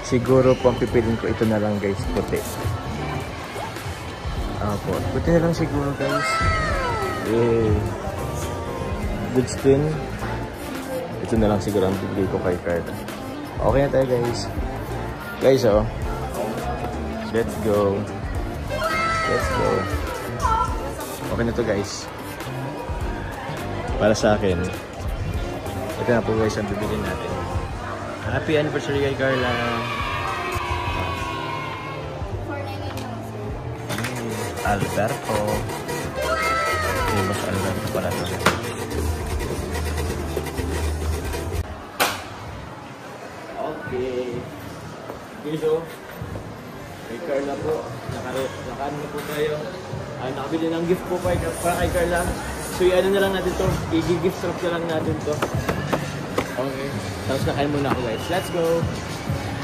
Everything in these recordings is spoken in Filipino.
Siguro po ang pipiliin ko ito na lang guys, puti. Apo, puti na lang siguro guys. Good spin. Ito na lang siguro ang pipili ko kay Carla. Okay na tayo guys. Guys, oh. Let's go. Let's go. Okay na to guys. Para sa akin. Ito na po guys ang bibili natin. Happy anniversary kay Carla. Alberto. Famous Alberto pala to. Okay. Okay, so kay Carla po. Nakaano na po tayo. Nakabili ng gift po para kay Carla. So i-ano na lang natin to. I-gift wrap na lang natin to. Okay. Tapos nakain muna ako guys. Let's go.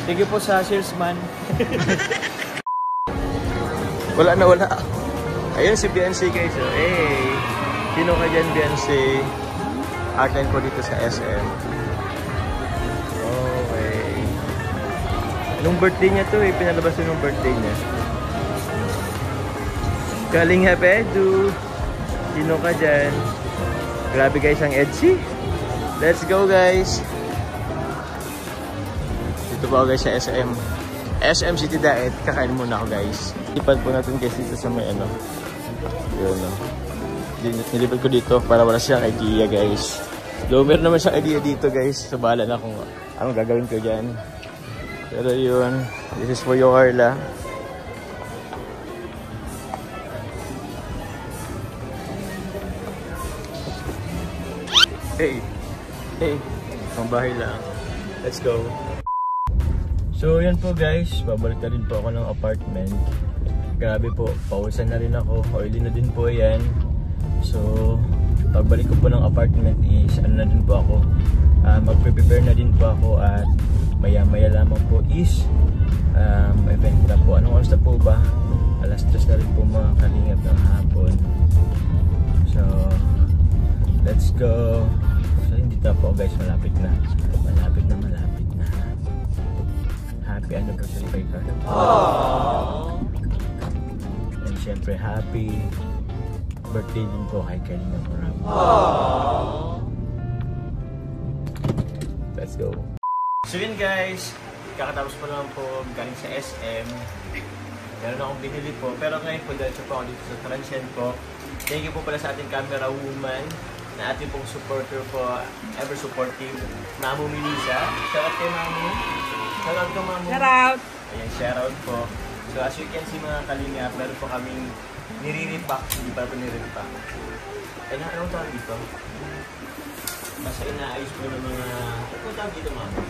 Thank you po sa salesman. Wala na wala. Ayun si Beyonce guys. Oh. Hey. Sino ka dyan Beyonce? Outline ko dito sa SM. Okay. Anong birthday niya to eh. Pinalabas yun yung birthday niya. Galing Hapedu. Sino ka dyan? Grabe guys ang Etsy. Let's go guys. Dito po ako guys sa SM. SM City Daet. Kakain muna ako guys. Lipad po natin guys dito sa may ano. Yun no. Nilipad ko dito para wala siyang idea guys. Though meron naman siyang idea dito guys. So bahala na kung anong gagawin ko dyan. Pero yun. This is for your Carla. Hey. Hey. Ang bahay lang. Let's go. So yan po guys, babalik na rin po ako ng apartment. Grabe po, pawisan na rin ako, oily na din po yan. So pagbalik ko po ng apartment is ano na din po ako, magpe-prepare na din po ako at maya maya lamang po is event na po. Anong oras na po ba? Alas 3 na rin po mga kalingap ng hapon. So let's go. So hindi na po guys, malapit na. Malapit na. Happy anniversary kay Carla. And syempre happy birthday din po kay Kalinga Prab. Let's go. So yun guys, kakatapos po naman po galing sa SM. Meron akong binili po, pero ngayon po dahil po ako dito sa Transient po. Thank you po pala sa ating camera woman na ating pong supporter po, ever supportive, Mamu Melissa. Shout out kay Mamu. Shout out ko Mamu. Shout out! Ayan, shout out po. So as you can see mga kalingap, meron po kaming nire-repack, hindi pa po nire-repack. Eh, anong tawag dito? Basta inaayos po ng mga, anong tawag dito Mamu?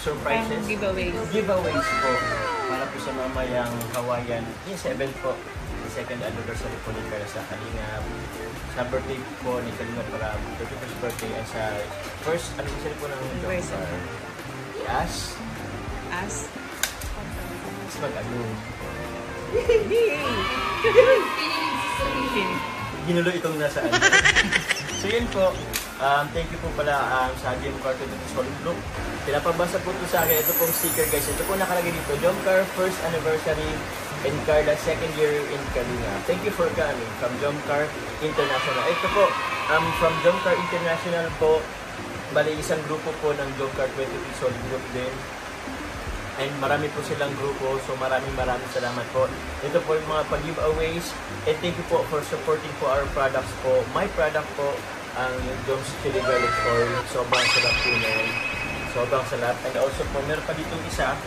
Surprises. Giveaways. Giveaways po. Para po sa mamayang Hawaiian. Yung 7th po. Second anniversary po ni Carla sa Kalingap. Sa birthday po ni Kalinga Prab. 31st birthday at sa first anniversary po ng Jomcar. As? Mas mag-ano? Ginulo itong nasaan. So yun po. Thank you po pala sa Jomcar to the Solid Group. Pinapabasa po ito sa akin. Ito pong sticker guys. Ito po nakalagay dito. Jomcar first anniversary and Carla second year in Kalinga. Thank you for coming from Jomcar International. Ito po, from Jomcar International po, bali isang grupo po ng Jomcar 23 Solid Group din. And marami po silang grupo, so maraming salamat po. Ito po yung mga pag-giveaways. And thank you po for supporting po our products po. My product po, ang Jones Chili Garlic Oil. Sobrang sarap po na yun. Sobrang sarap. And also po, meron pa dito isa,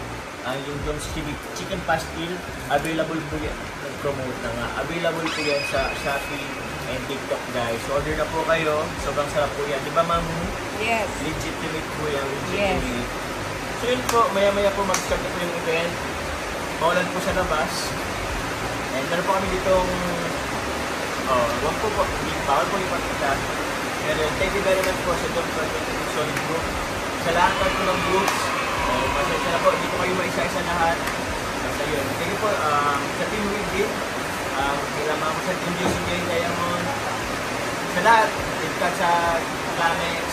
yung Jones Chili Chicken Pastil. Available po yan. Promote na nga. Available po yan sa Shopee and TikTok guys. So order na po kayo. Sobrang sarap po yan. Di ba Mamu? Yes. Legitimate po yan. Legitimate. Yes. So yun po, maya-maya po mag-start na po yung event. Maulan po sa labas. And meron po kami ditong wag po po, hindi bawal po yung pagkita. Pero thank you very much po sa Jomcar Solid Group. Sa lahat po ng groups, pasensya na po, hindi po kayo maisa-isa lahat. Basta yun. Thank you po sa Team Wiggy, kailangan mo sa Team JCJ Diamond, sa lahat, sa Planex,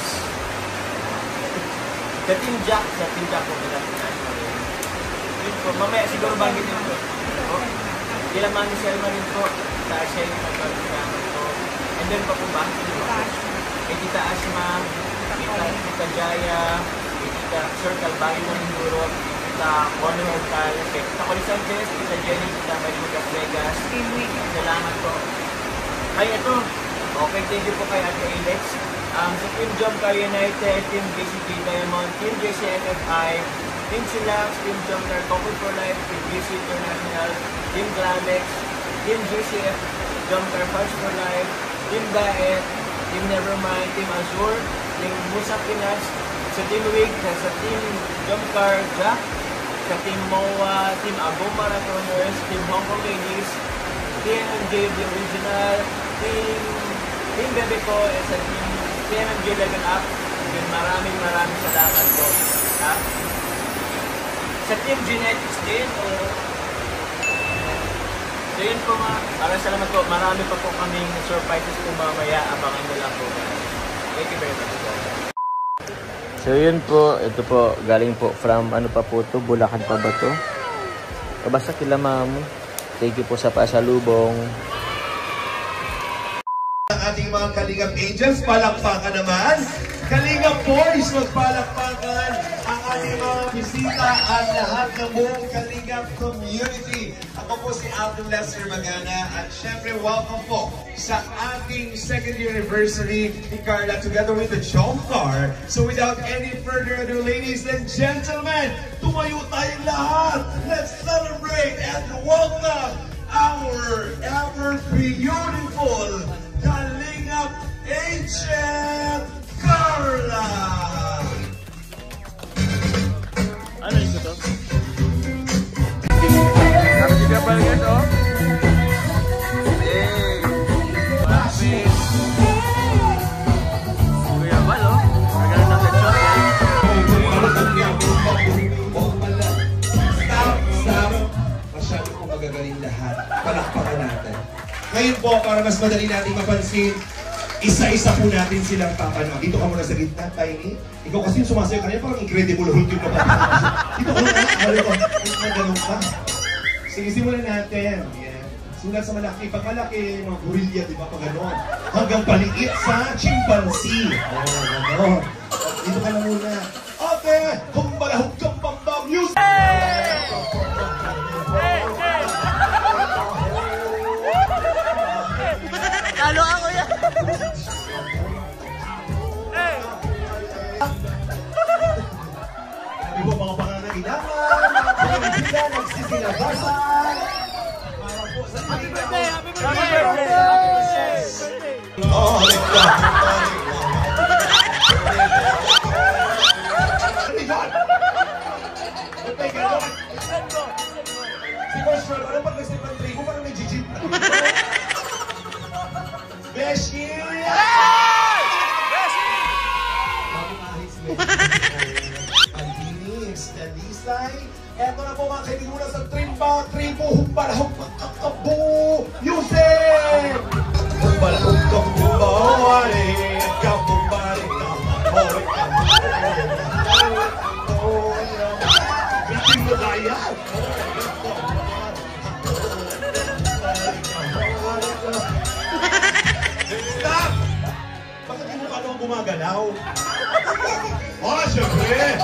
sa Team Jack po nila. din po. Mamaya siguro banggitin ko. Kila Mami Selma rin po. Siya yung nagpapagaman po. And then pa po ba? Kay Tita Asma, Tita Jaya, kay Tita Sir Calvario ng Enduro, Tita Ono Hocal, kay Tita Colisantes, Tita Jenny, Tita Marimuga Vegas. Salamat po. Ay, ito. Okay, thank you po kay Ate Alex. Sa Team Job Car United, Team JCP Diamond, Team JCNFI, Team Silax, Team Job Car Coco for Life, Team JC International, Team Glamex, Team JCF, Job Car Fast for Life, Team Daet, Team Nevermind, Team Azure, Team Musa Pinas, sa Team Wig, sa Team Job Car Jack, sa Team MOA, Team Abo Marathoners, Team Hong Kong Ladies, Team JB Original, Team Bebe ko, at sa Team TMMJ Level Up. Maraming salamat po. Ha? Sa Team Genetics din, so yun po nga, maraming salamat po. Marami pa po kaming surprises po mamaya. Abangan nyo lang po. Thank you very much po. So yun po, ito po, galing po from ano pa po to, Bulacan pa ba to? O basta kila ma'am. Thank you po sa pasalubong. Ang ating mga Kalingap Angels, palakpakan naman. Kalingap Boys, magpalakpakan ang ating mga bisita at lahat ng buong Kalingap community. Ako po si Alton Lester Magana at syempre welcome po sa ating second anniversary ni Carla together with the Job Car. So without any further ado, ladies and gentlemen, tumayo tayong lahat. Let's celebrate and welcome our ever beautiful Kalingap Angel Carla! Ano yung ito? Sabi ka pala guys, oh? Hey! Malapit! Kuya Bal, oh? Nagano ng lechon, guys? Stop! Masyado po magagaling lahat. Palakpakan natin. Ngayon po, para mas madali natin mapansin, isa-isa po natin silang papanood. Dito ka muna sa gitna, Tiny. Ikaw kasi yung sumasayo kanina, parang Incredible Hulk yung kapatid. Dito ka muna, ano ko, ganun pa. Sige, simulan natin. Yan. Sulat sa malaki. Pag malaki, mga gorilla, di ba? Pag gano'n. Hanggang paliit sa chimpanzee. Gano'n. Dito ka na muna. Okay! Humbalahog kang pamba music! Talo ako yan! Sabi po mga pangangailangan, mga bigla nagsisilabasan. Para po sa Happy birthday! Happy birthday! Oh, si Marshall, ano pag nagsipan ng trigo, parang may jijit. Beshi! Beshi! Mamahit si Beshi. Albinis, Dalisay. Eto na po mga kaibigan muna sa tribo, humbalahog, magkakabu, Yusef! Humbalahog, kabumbawari, kabumbari, kabumbari, bitin mo kaya! Stop! Bakit di mo ka naman gumagalaw? Oh, syempre!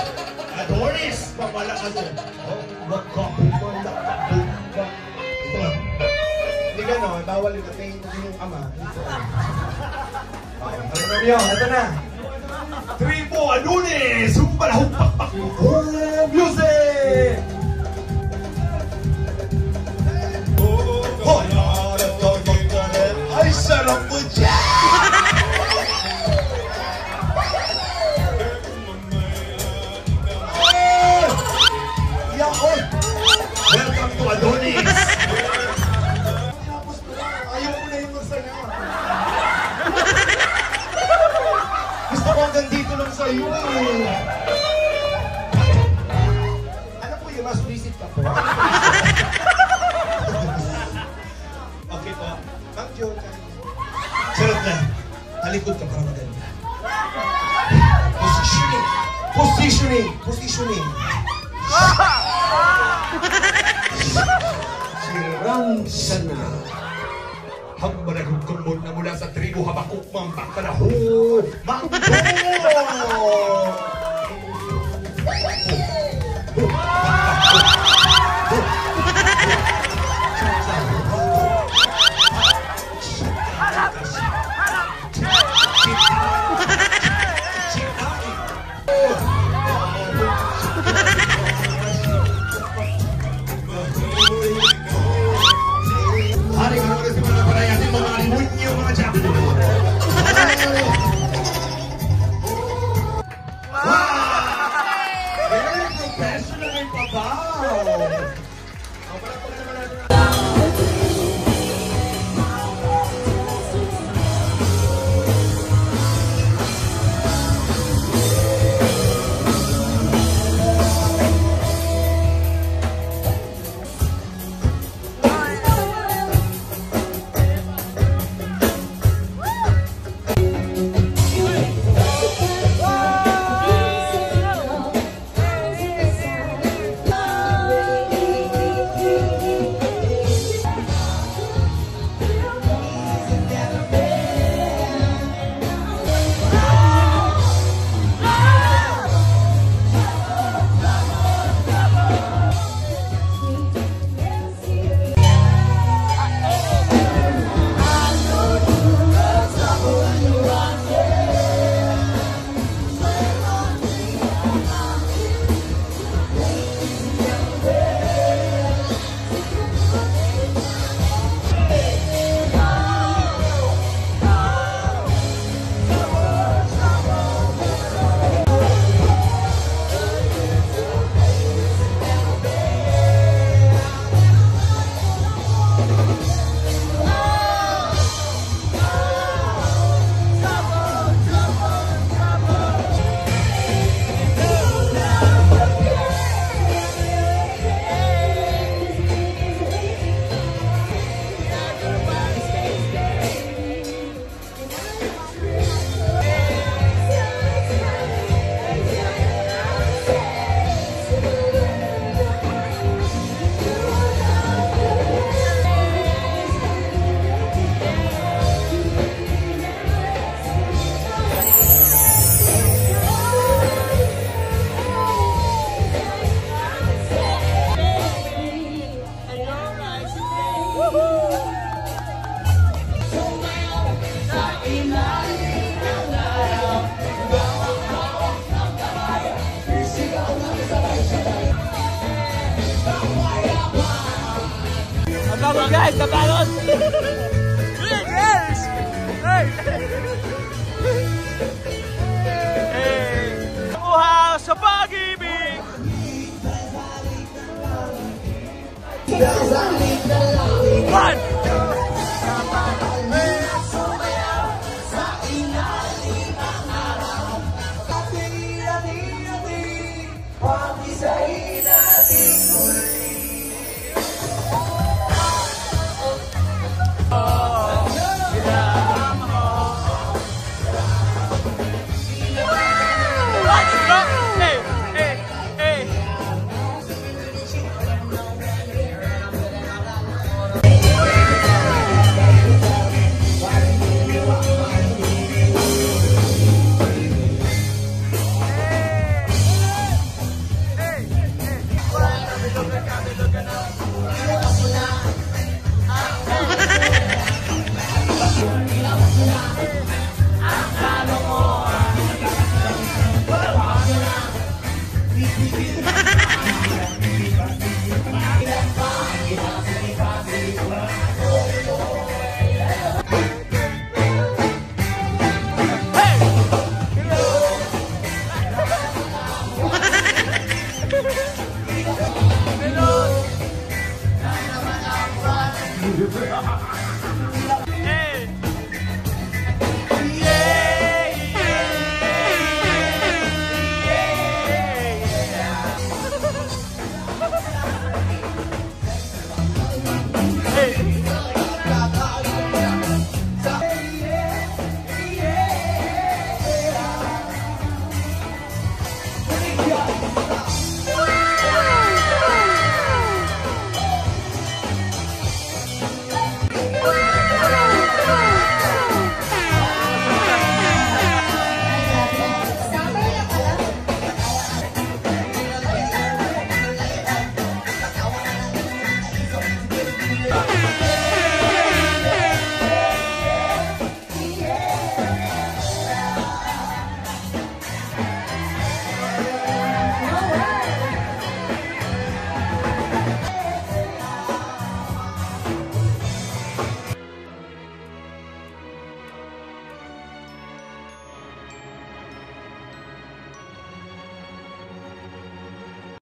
Adonis! Mamalakas mo! Oh, magkakupalakapumba! Ito lang. Hindi gano'n, bawal yung natin yung ama. Alam niyo, ito na! Tribo Adonis! Humpalahog pakpak! Music! Ay, sarap mo dyan! Welcome to Adonis! Ayaw ko na yung magsaya. Gusto ko hanggang dito lang sa'yo eh. Ano po yung mas visit ka po? Okay po. Ma'am Jo, sarap na. Talikod ka para maganda. Positioning. Positioning. Positioning. Sirang sana. Hangmanagong kumbot na mula sa tribo Habakuk Mampak Panaho. Mangko! Hari kamu udah semua para yatim mga limunyo mga jabu. Wow! Very professional yung pabaw. Kapagod guys, kapagod! Yes! Hey! Hey! Nakuha sa pag-ibig! One! Ha ha ha!